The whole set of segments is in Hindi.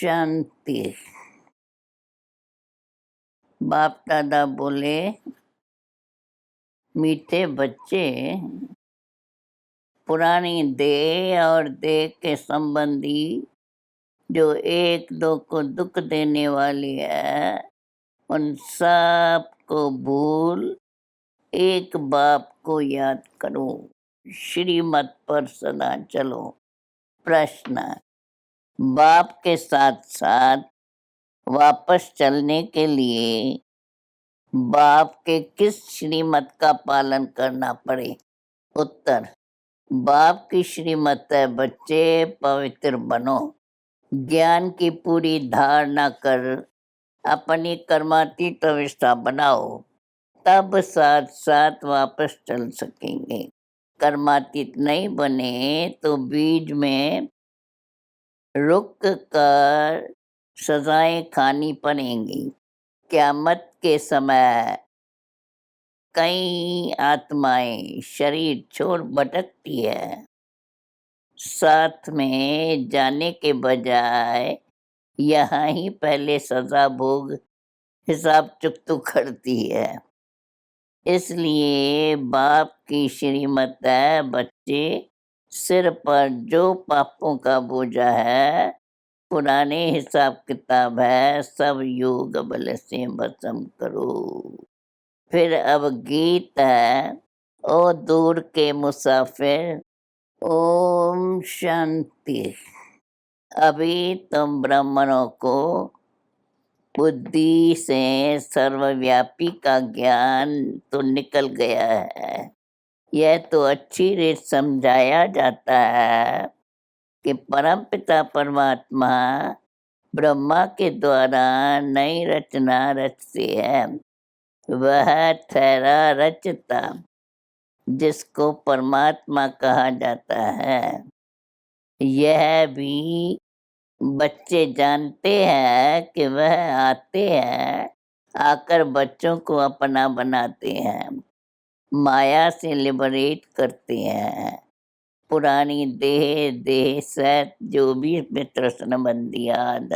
शांति। बाप दादा बोले, मीठे बच्चे, पुरानी देह और देह के संबंधी जो एक दो को दुख देने वाली है, उन सब को भूल एक बाप को याद करो, श्रीमत पर सदा चलो। प्रश्न, बाप के साथ साथ वापस चलने के लिए बाप के किस श्रीमत का पालन करना पड़े? उत्तर, बाप की श्रीमत है बच्चे पवित्र बनो, ज्ञान की पूरी धारणा कर अपनी कर्मातीत अवस्था बनाओ, तब साथ साथ वापस चल सकेंगे। कर्मातीत नहीं बने तो बीच में रुक कर सजाएं खानी पड़ेंगी। क़यामत के समय कई आत्माएं शरीर छोड़ भटकती है, साथ में जाने के बजाय यहाँ ही पहले सजा भोग हिसाब चुकतो करती है। इसलिए बाप की श्रीमत है बच्चे, सिर पर जो पापों का बोझा है, पुराने हिसाब किताब है, सब योग बल से भस्म करो। फिर अब गीत है, ओ दूर के मुसाफिर, ओम शांति। अभी तुम ब्राह्मणों को बुद्धि से सर्वव्यापी का ज्ञान तो निकल गया है। यह तो अच्छी रीत समझाया जाता है कि परमपिता परमात्मा ब्रह्मा के द्वारा नई रचना रचते हैं। वह ठहरा रचता जिसको परमात्मा कहा जाता है, यह भी बच्चे जानते हैं कि वह आते हैं, आकर बच्चों को अपना बनाते हैं, माया से लिबरेट करते हैं। पुरानी देह सहित जो भी मित्र संबंधी याद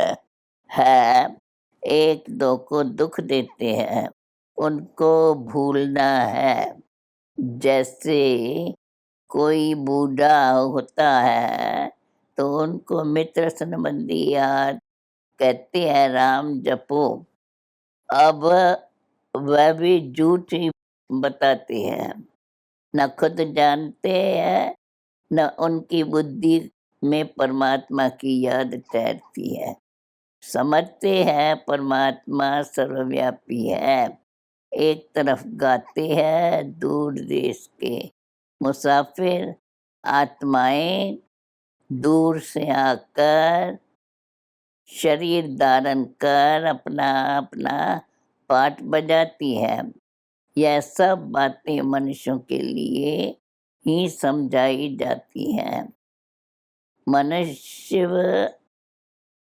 है, एक दो को दुख देते हैं, उनको भूलना है। जैसे कोई बूढ़ा होता है तो उनको मित्र संबंधी याद कहते हैं, राम जपो। अब वह भी झूठ ही बताते हैं, न खुद जानते हैं न उनकी बुद्धि में परमात्मा की याद ठहरती है। समझते हैं परमात्मा सर्वव्यापी है, एक तरफ गाते हैं दूर देश के मुसाफिर आत्माएं दूर से आकर शरीर धारण कर अपना अपना पाठ बजाती है। यह सब बातें मनुष्यों के लिए ही समझाई जाती हैं। मनुष्य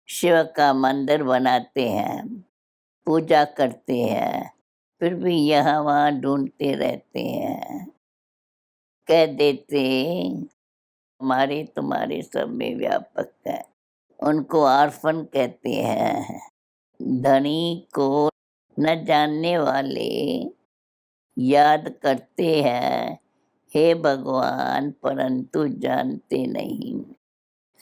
शिव का मंदिर बनाते हैं, पूजा करते हैं, फिर भी यहाँ वहाँ ढूंढते रहते हैं। कह देते हमारे तुम्हारे सब में व्यापक है। उनको आर्फन कहते हैं। धनी को न जानने वाले याद करते हैं, हे भगवान, परंतु जानते नहीं।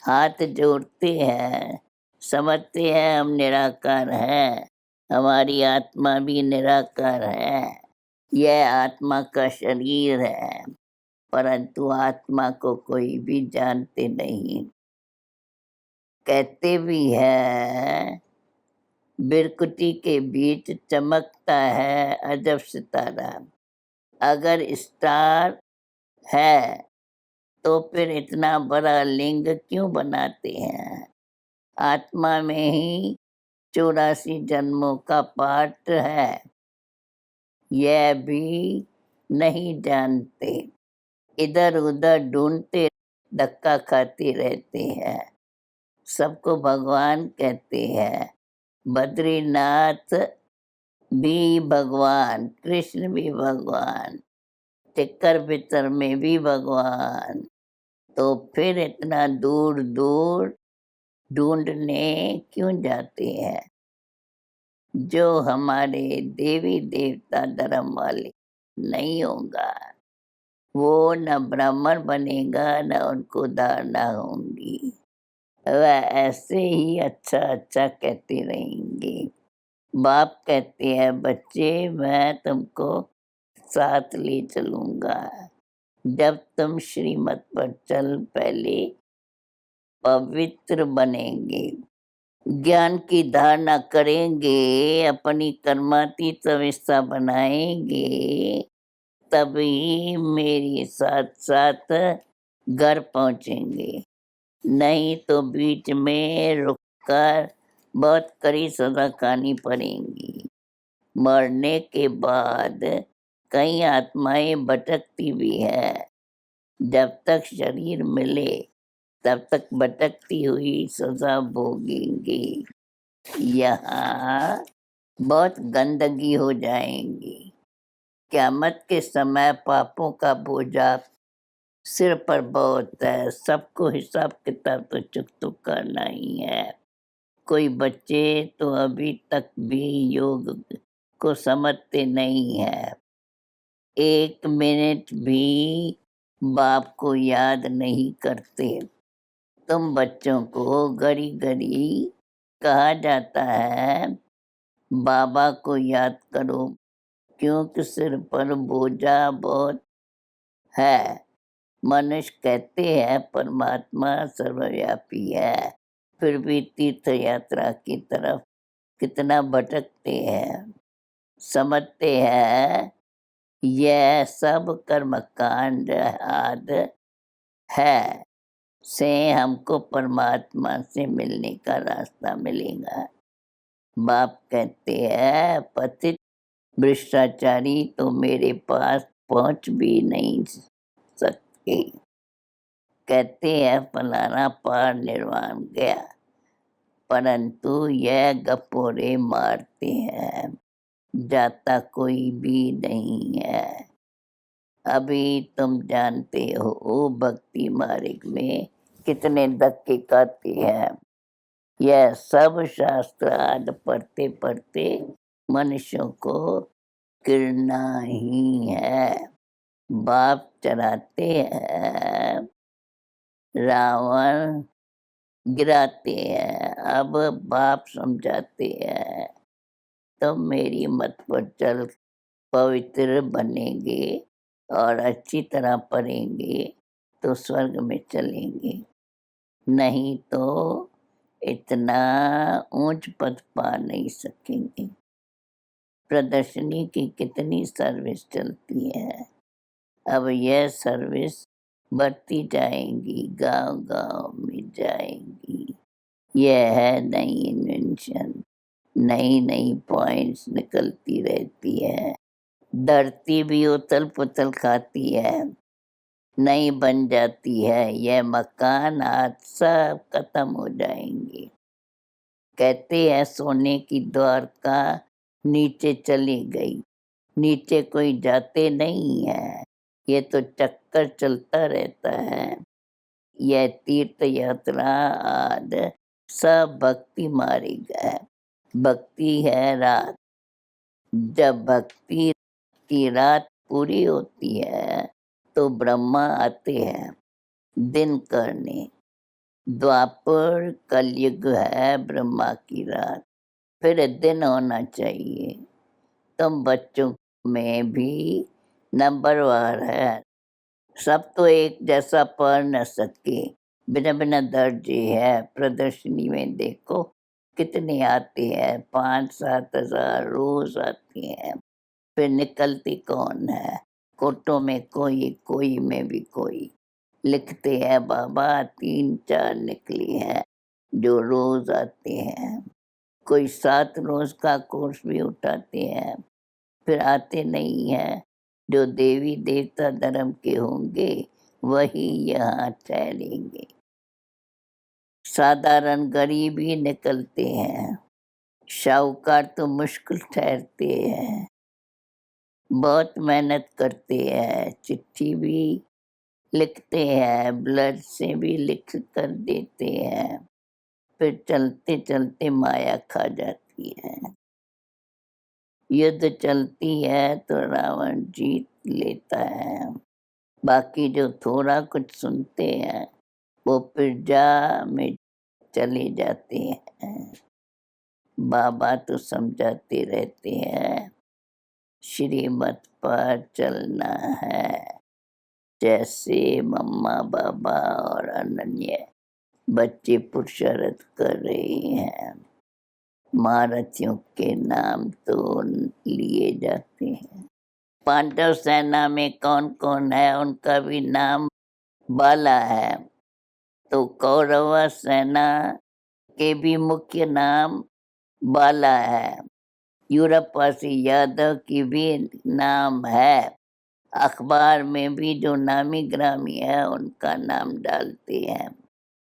हाथ जोड़ते हैं, समझते हैं हम निराकार हैं, हमारी आत्मा भी निराकार है, यह आत्मा का शरीर है, परंतु आत्मा को कोई भी जानते नहीं। कहते भी है, बिरकुटी के बीच चमकता है अजब सितारा। अगर स्टार है तो फिर इतना बड़ा लिंग क्यों बनाते हैं? आत्मा में ही 84 जन्मों का पाठ है, यह भी नहीं जानते। इधर उधर ढूंढते धक्का खाते रहते हैं। सबको भगवान कहते हैं। बद्रीनाथ भी भगवान, कृष्ण भी भगवान, टिक्कर भीतर में भी भगवान, तो फिर इतना दूर दूर ढूँढने क्यों जाते हैं? जो हमारे देवी-देवता धर्म वाले नहीं होगा, वो न ब्राह्मण बनेगा, न उनको धारणा होंगी। वह ऐसे ही अच्छा-अच्छा कहते रहेंगे। बाप कहते हैं, "बच्चे मैं तुमको साथ ले चलूँगा। जब तुम श्रीमत पर चल पहले पवित्र बनेंगे, ज्ञान की धारणा करेंगे, अपनी कर्मातीत अवस्था बनाएँगे, तभी मेरे साथ-साथ घर पहुँचेंगे। नहीं तो बीच में रुककर बहुत कड़ी सज़ा खानी पड़ेगी। मरने के बाद कई आत्माएँ भटकती भी हैं। जब तक शरीर मिले तब तक भटकती हुई सज़ा भोगेंगी। यहाँ बहुत गंदगी हो जाएँगी। क़यामत के समय पापों का बोझा सिर पर बहुत है। सबको हिसाब-किताब तो चुकता करना ही है। कोई बच्चे तो अभी तक भी योग को समझते नहीं हैं। 1 मिनट भी बाप को याद नहीं करते। तुम बच्चों को घड़ी-घड़ी कहा जाता है, बाबा को याद करो, क्योंकि सिर पर बोझा बहुत है। मनुष्य कहते हैं परमात्मा सर्वव्यापी है, फिर भी तीर्थ यात्रा की तरफ कितना भटकते हैं। समझते हैं यह सब कर्मकांड आदि है से हमको परमात्मा से मिलने का रास्ता मिलेगा। बाप कहते हैं पतित भ्रष्टाचारी तो मेरे पास पहुँच भी नहीं सकते। कहते हैं फलाना पार निर्वाण गया, परंतु यह गप्पोरे मारते हैं, जाता कोई भी नहीं है। अभी तुम जानते हो भक्ति मार्ग में कितने धक्के खाते हैं। यह सब शास्त्र आदि पढ़ते-पढ़ते मनुष्यों को गिरना ही है। बाप चढ़ाते हैं, रावण गिराते हैं। अब बाप समझाते हैं, तुम मेरी मत पर चल पवित्र बनेंगे और अच्छी तरह पढ़ेंगे तो स्वर्ग में चलेंगे। नहीं तो इतना ऊंच पद पा नहीं सकेंगे। प्रदर्शनी की कितनी सर्विस चलती है। अब यह सर्विस बढ़ती जाएंगी, गांव-गांव में जाएंगी। यह है नई इन्वेंशन, नई-नई पॉइंट्स निकलती रहती है। धरती भी उथल-पुथल खाती है, नई बन जाती है। यह मकान आज सब खत्म हो जाएंगे। कहते हैं सोने की द्वारका नीचे चली गई, नीचे कोई जाते नहीं है। ये तो चक्कर चलता रहता है। यह तीर्थ यात्रा आदि सब भक्ति मार्ग है। भक्ति है रात। जब भक्ति की रात पूरी होती है तो ब्रह्मा आते हैं दिन करने। द्वापर कलयुग है ब्रह्मा की रात, फिर दिन होना चाहिए। तुम बच्चों में भी नंबरवार है। सब तो एक जैसा पढ़ न सके, भिन्न-भिन्न दर्जे है। प्रदर्शनी में देखो कितने आते हैं, 5-7 हज़ार रोज़ आते हैं। फिर निकलती कौन है? कोटों में कोई, कोई में भी कोई। लिखते हैं बाबा 3-4 निकली हैं जो रोज़ आते हैं। कोई 7 रोज़ का कोर्स भी उठाते हैं, फिर आते नहीं हैं। जो देवी देवता धर्म के होंगे वही यहाँ ठहरेंगे। साधारण गरीब ही निकलते हैं, शाहूकार तो मुश्किल ठहरते हैं। बहुत मेहनत करते हैं, चिट्ठी भी लिखते हैं, ब्लड से भी लिख कर देते हैं। फिर चलते चलते माया खा जाती है। युद्ध चलती है तो रावण जीत लेता है। बाकी जो थोड़ा कुछ सुनते हैं वो प्रजा में चले जाते हैं। बाबा तो समझाते रहते हैं, श्रीमत पर चलना है। जैसे मम्मा बाबा और अनन्या बच्चे पुरुषार्थ कर रहे हैं, महारथियों के नाम तो लिए जाते हैं। पांडव सेना में कौन कौन है उनका भी नाम बाला है, तो कौरव सेना के भी मुख्य नाम बाला है। यूरोपवासी यादव की भी नाम है। अखबार में भी जो नामी ग्रामी है उनका नाम डालते हैं।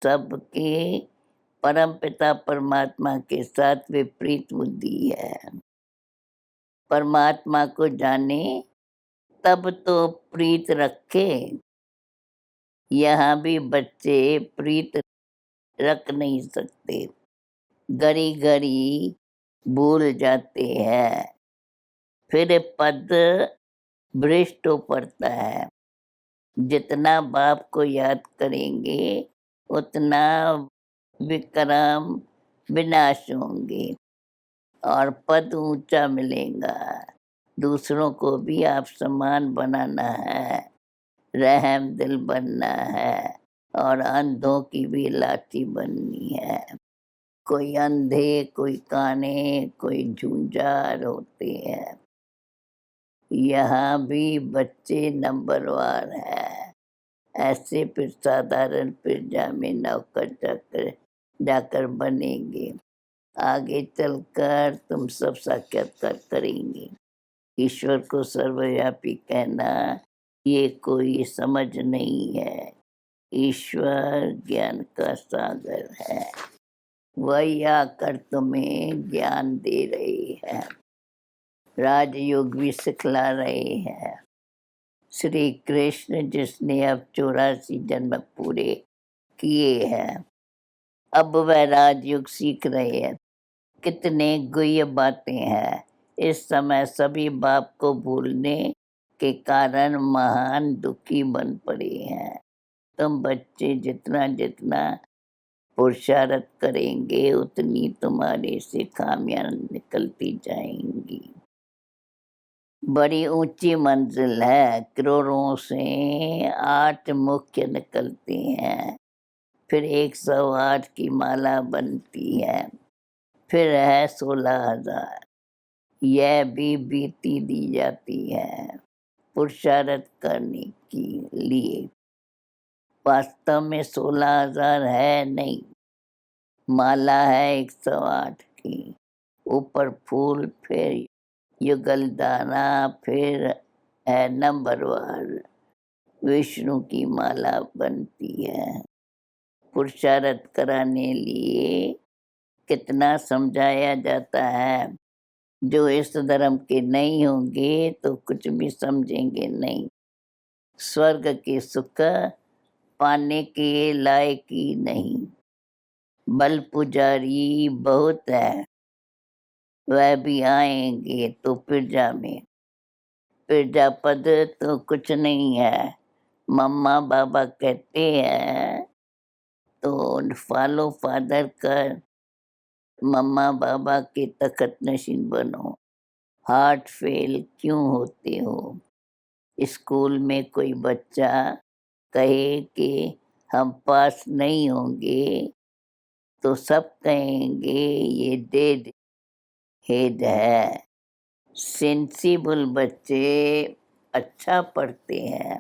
सबके परमपिता परमात्मा के साथ विपरीत बुद्धि है। परमात्मा को जाने तब तो प्रीत रखे। यहाँ भी बच्चे प्रीत रख नहीं सकते, घड़ी घड़ी भूल जाते हैं। फिर पद भ्रष्ट हो पड़ता है। जितना बाप को याद करेंगे उतना विक्रम विनाश होंगे और पद ऊंचा मिलेगा। दूसरों को भी आप समान बनाना है, रहम दिल बनना है और अंधों की भी लाठी बननी है। कोई अंधे, कोई काने, कोई झुंझार होते हैं। यहाँ भी बच्चे नंबरवार हैं। ऐसे फिर साधारण प्रजा में नौकर जाकर बनेंगे। आगे चलकर तुम सब साक्षात्कार करेंगे। ईश्वर को सर्वव्यापी कहना ये कोई समझ नहीं है। ईश्वर ज्ञान का सागर है, वही आकर तुम्हें ज्ञान दे रही है, राजयोग भी सिखला रहे हैं। श्री कृष्ण जिसने अब 84 जन्म पूरे किए हैं, अब वह राजयोग सीख रहे हैं। कितने गुह्य बातें हैं। इस समय सभी बाप को भूलने के कारण महान दुखी बन पड़े हैं। तुम बच्चे जितना जितना पुरुषार्थ करेंगे उतनी तुम्हारे से खामियां निकलती जाएंगी। बड़ी ऊंची मंजिल है। करोड़ों से 8 मुख्य निकलते हैं, फिर 108 की माला बनती है, फिर है 16,000। यह भी बीती दी जाती है पुरुषार्थ करने के लिए। वास्तव में 16,000 है नहीं, माला है 108 की। ऊपर फूल, फिर युगल दाना, फिर है नंबरवार। विष्णु की माला बनती है। पुरुषार्थ कराने लिए कितना समझाया जाता है। जो इस धर्म के नहीं होंगे तो कुछ भी समझेंगे नहीं। स्वर्ग के सुख पाने के लायक ही नहीं। बल पुजारी बहुत है, वह भी आएंगे तो प्रजा में। प्रजा पद तो कुछ नहीं है। मम्मा बाबा कहते हैं तो फॉलो फादर कर, मम्मा बाबा के तखत नशीन बनो। हार्ट फेल क्यों होते हो? स्कूल में कोई बच्चा कहे कि हम पास नहीं होंगे तो सब कहेंगे ये डेड हेड है। सेंसिबल बच्चे अच्छा पढ़ते हैं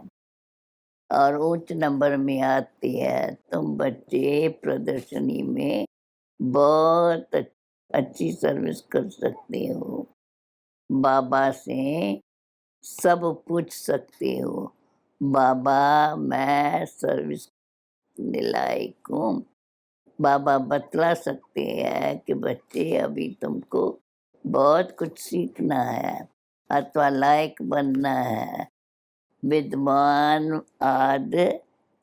और उच्च नंबर में आते हैं। तुम बच्चे प्रदर्शनी में बहुत अच्छी सर्विस कर सकते हो। बाबा से सब पूछ सकते हो, बाबा मैं सर्विस लायक हूँ। बाबा बतला सकते हैं कि बच्चे अभी तुमको बहुत कुछ सीखना है अथवा लायक बनना है। विद्वान आदि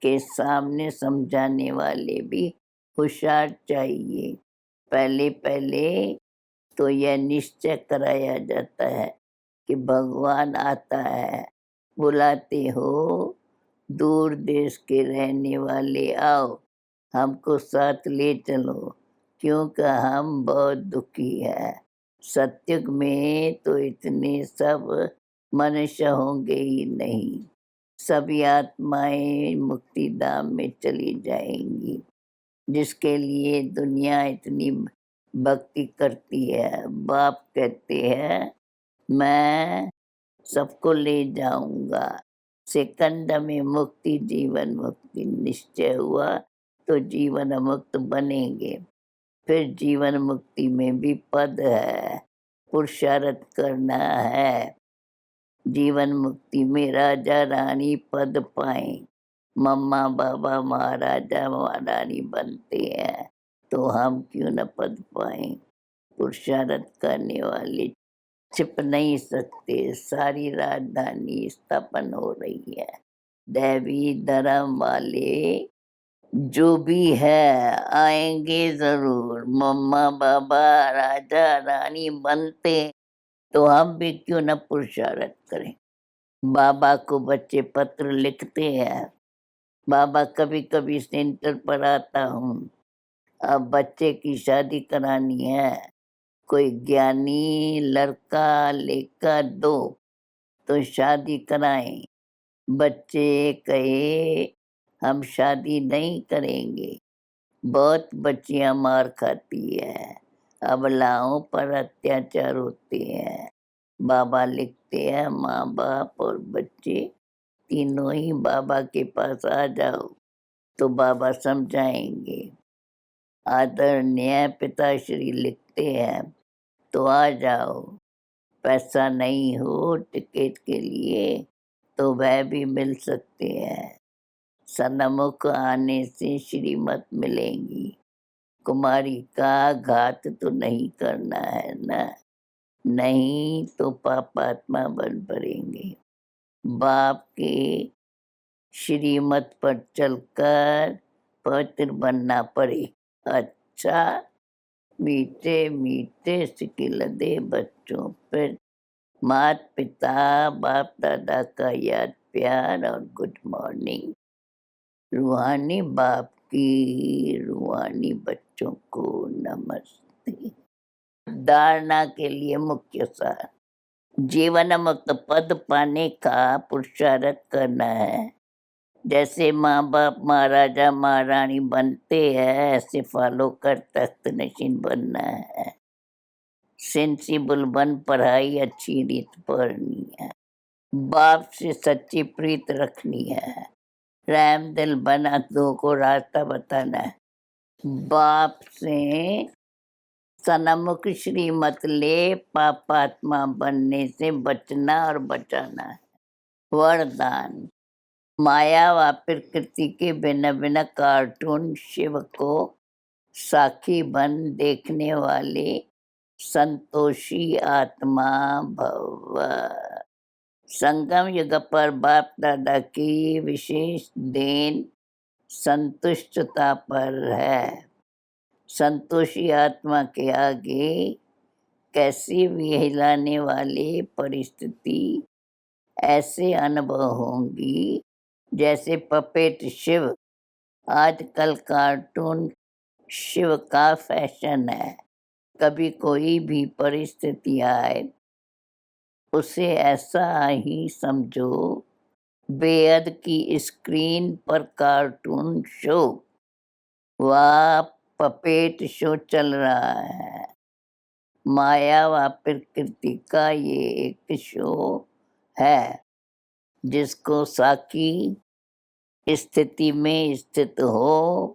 के सामने समझाने वाले भी होशियार चाहिए। पहले-पहले तो यह निश्चय कराया जाता है कि भगवान आता है, बुलाते हो, दूर देश के रहने वाले आओ, हमको साथ ले चलो, क्योंकि हम बहुत दुखी हैं। सतयुग में तो इतने सब मनुष्य होंगे ही नहीं, सभी आत्माएँ मुक्तिधाम में चली जाएँगी। जिसके लिए दुनिया इतनी भक्ति करती है। बाप कहते हैं, मैं सबको ले जाऊँगा। सेकंड में मुक्ति, जीवन मुक्ति निश्चय हुआ तो जीवन मुक्त बनेंगे। फिर जीवन मुक्ति में भी पद है, पुरुषार्थ करना है। जीवन मुक्ति में राजा रानी पद पाएँ। मम्मा बाबा महाराजा महारानी बनते हैं, तो हम क्यों न पद पाएँ? पुरुषार्थ करने वाले छिप नहीं सकते, सारी राजधानी स्थापन हो रही है। दैवी धर्म वाले जो भी है आएँगे ज़रूर। मम्मा बाबा राजा रानी बनते, तो हम भी क्यों न पुरुषार्थ करें? बाबा को बच्चे पत्र लिखते हैं। बाबा कभी-कभी सेंटर पर आता हूँ, अब बच्चे की शादी करानी है, कोई ज्ञानी लड़का लेकर दो, तो शादी कराएँ। बच्चे कहे हम शादी नहीं करेंगे, बहुत बच्चियाँ मार खाती हैं, अबलाओं पर अत्याचार होते हैं। बाबा लिखते हैं माँ-बाप और बच्चे तीनों ही बाबा के पास आ जाओ, तो बाबा समझाएँगे। आदरणीय पिताश्री लिखते हैं, तो आ जाओ, पैसा नहीं हो टिकट के लिए तो वह भी मिल सकते हैं। सन्मुख आने से श्रीमत मिलेंगी। कुमारी का घात तो नहीं करना है ना, नहीं तो पापात्मा बन पड़ेंगे। बाप के श्रीमत पर चलकर पवित्र बनना पड़े। अच्छा, मीठे-मीठे सिकिल दे बच्चों पर माता-पिता, बाप-दादा का याद प्यार और गुड मॉर्निंग। रूहानी बाप की रूहानी बच्चों को नमस्ते। धारणा के लिए मुख्य सार, जीवन मुक्त पद पाने का पुरुषार्थ करना है। जैसे माँ-बाप महाराजा महारानी बनते हैं, ऐसे फॉलो कर तख्त नशीन बनना है। सेंसिबल बन पढ़ाई अच्छी रीत पढ़नी है। बाप से सच्ची प्रीत रखनी है। रहम दिल बना दो को रास्ता बताना है। बाप से सन्मुख श्रीमत ले पापात्मा बनने से बचना और बचाना है। वरदान, माया व प्रकृति के भिन्न भिन्न कार्टून शिव को साखी बन देखने वाले संतोषी आत्मा भव। संगम युग पर बाप दादा की विशेष देन संतुष्टता पर है। संतोषी आत्मा के आगे कैसी भी हिलाने वाली परिस्थिति ऐसे अनुभव होंगी जैसे पपेट शिव। आजकल कार्टून शिव का फैशन है। कभी कोई भी परिस्थिति आए, उसे ऐसा ही समझो बेहद की स्क्रीन पर कार्टून शो व पपेट शो चल रहा है। माया व प्रकृति का ये एक शो है, जिसको साकी स्थिति में स्थित हो,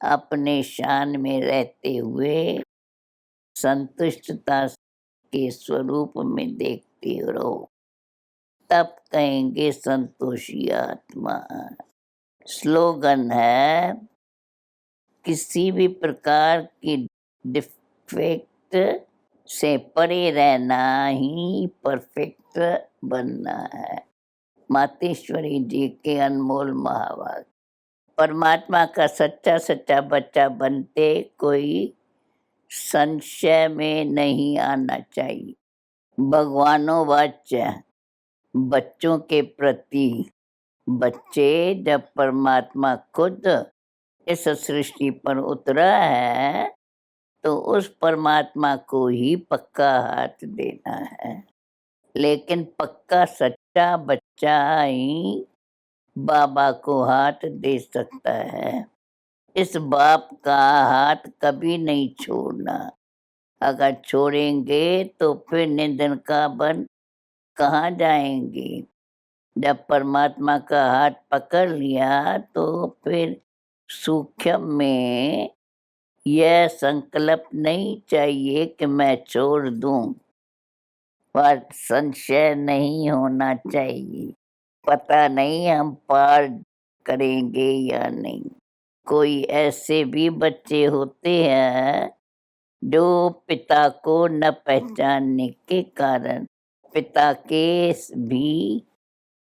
अपने शान में रहते हुए संतुष्टता के स्वरूप में देखते रहो, तब कहेंगे संतोषी आत्मा। स्लोगन है, किसी भी प्रकार की डिफेक्ट से परे रहना ही परफेक्ट बनना है। मातेश्वरी जी के अनमोल महावाक्य। परमात्मा का सच्चा-सच्चा बच्चा बनते कोई संशय में नहीं आना चाहिए। भगवानों वाच्य बच्चों के प्रति बच्चे जब परमात्मा खुद इस सृष्टि पर उतरा है, तो उस परमात्मा को ही पक्का हाथ देना है। लेकिन पक्का सच्चा बच्चा ही बाबा को हाथ दे सकता है। इस बाप का हाथ कभी नहीं छोड़ना। अगर छोड़ेंगे तो फिर निंदन का बन कहाँ जाएंगे। जब परमात्मा का हाथ पकड़ लिया तो फिर सूक्ष्म में यह संकल्प नहीं चाहिए कि मैं छोड़ दूं, पर संशय नहीं होना चाहिए। पता नहीं हम पार करेंगे या नहीं। कोई ऐसे भी बच्चे होते हैं जो पिता को न पहचानने के कारण पिता के भी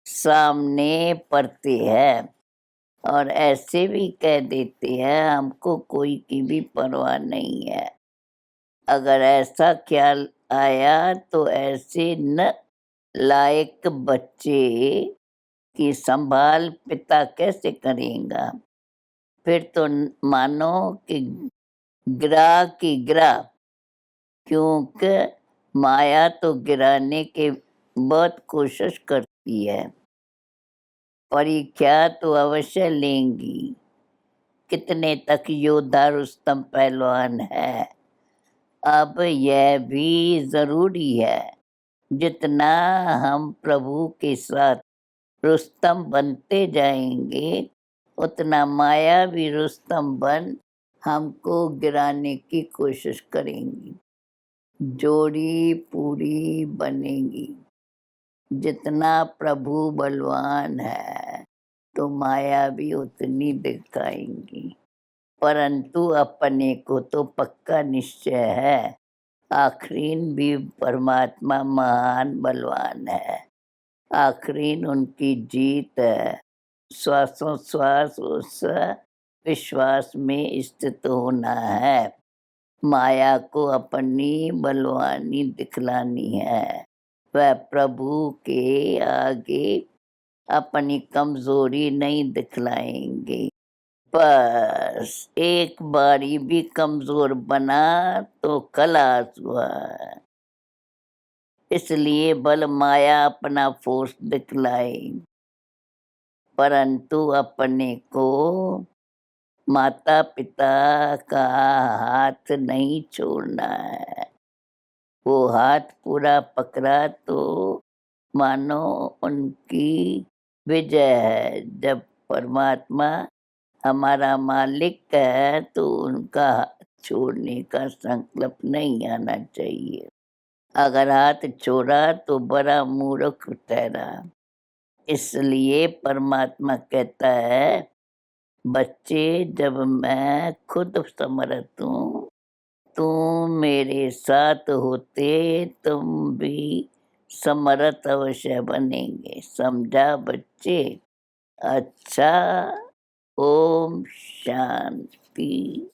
सामने पड़ते हैं और ऐसे भी कह देते हैं हमको कोई की भी परवाह नहीं है। अगर ऐसा ख्याल आया तो ऐसे न लायक बच्चे की संभाल पिता कैसे करेगा। फिर तो मानो कि गिरा की गिरा, क्योंकि माया तो गिराने के बहुत कोशिश करती है। परीक्षा तो अवश्य लेंगी। कितने तक योद्धा रुस्तम पहलवान है। अब यह भी ज़रूरी है, जितना हम प्रभु के साथ रुस्तम बनते जाएंगे, उतना माया भी रुस्तम बन हमको गिराने की कोशिश करेंगी। जोड़ी पूरी बनेगी। जितना प्रभु बलवान है, तो माया भी उतनी दिखाएंगी। परंतु अपने को तो पक्का निश्चय है, आखरीन भी परमात्मा महान बलवान है। आखरीन उनकी जीत है। श्वासोश्वास उस विश्वास में स्थित होना है। माया को अपनी बलवानी दिखलानी है। वह प्रभु के आगे अपनी कमजोरी नहीं दिखलाएंगे। बस एक बारी भी कमजोर बना तो खलास हुआ। इसलिए बल माया अपना फोर्स दिखलाए, परंतु अपने को माता पिता का हाथ नहीं छोड़ना है। वो हाथ पूरा पकड़ा तो मानो उनकी विजय है। जब परमात्मा हमारा मालिक है तो उनका हाथ छोड़ने का संकल्प नहीं आना चाहिए। अगर हाथ छोड़ा तो बड़ा मूर्ख ठहरा। इसलिए परमात्मा कहता है, बच्चे जब मैं खुद समर्थ हूँ, तुम मेरे साथ होते तुम भी समर्थ अवश्य बनेंगे। समझा बच्चे? अच्छा, ओम शांति।